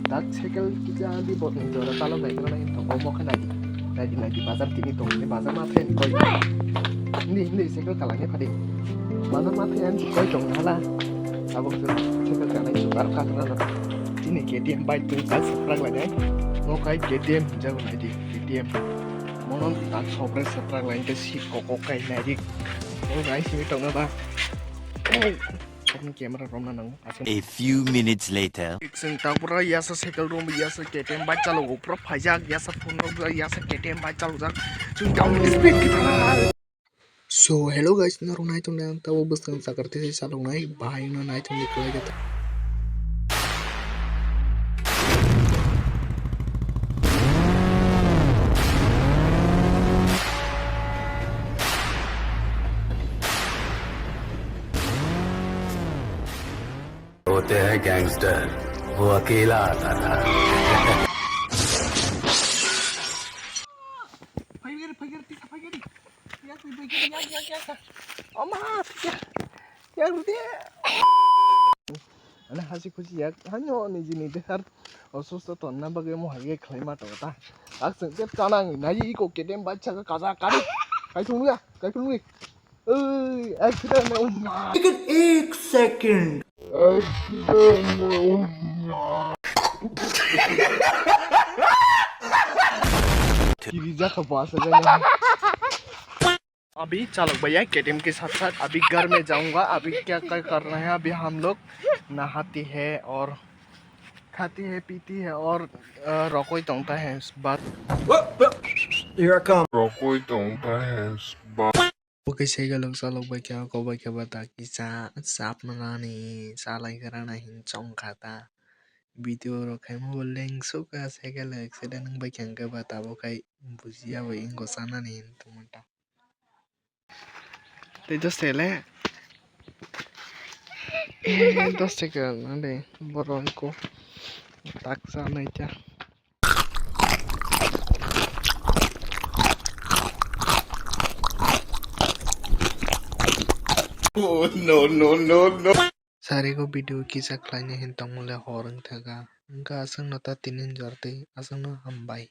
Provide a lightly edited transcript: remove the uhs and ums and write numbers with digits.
dak cycle kita di bot ni jora talo nai kana nai to mo khana di bazar tini to ni bazar ma then koi ni cycle kala ni phadi bazar ma then koi tong hala abo cycle kala ni bar ka kana tini KTM bike tu pas sprang la dai mo kai KTM jago nai di KTM monon tak sobre sprang la ke si koko kai nai di mo gai si tong na ba A few minutes later. Sing tapura yasa cycle room yasa KTM bike chalo upra phajak yasa phone yasa KTM bike chalo jak chung down speed kita. So hello guys, naru nai tum nang tabo bus kan sakarte se chalo nai bhai na nai tum nikolai jata. होते हैं gangster वो अकेला आता था Ana hasi kuci ya hanyo ni jini dehar osus to tonna bage mo hage khlaima to ta ak seng tep tanang naji ko KTM bacha ka kaza kari kai thung ya kai thung ni accident में उम्मा लेकिन 1 second Girija का पास है अभी चालक भैया KTM के साथ साथ अभी घर में जाऊंगा अभी क्या क्या कर रहे हैं अभी हम लोग नहाती है और खाती है पीती है और रकोई तोंगता है इस बार रकोई तोंगता है इस बार ओके सही गलत चालक भाई क्या को भाई क्या बता कि साप मंगाने साला कराना हिंचों खाता वीडियो रखे mo leng suka saya galak sedang baik yang ke bata bokai buzia wa ingo sana nih tumata itu sele itu sekal nade boronko tak sana aja Oh no Sari ko video kisah lainnya hintong mulai horeng thaga. Enggak asang nota tinin jarte asang no hambai.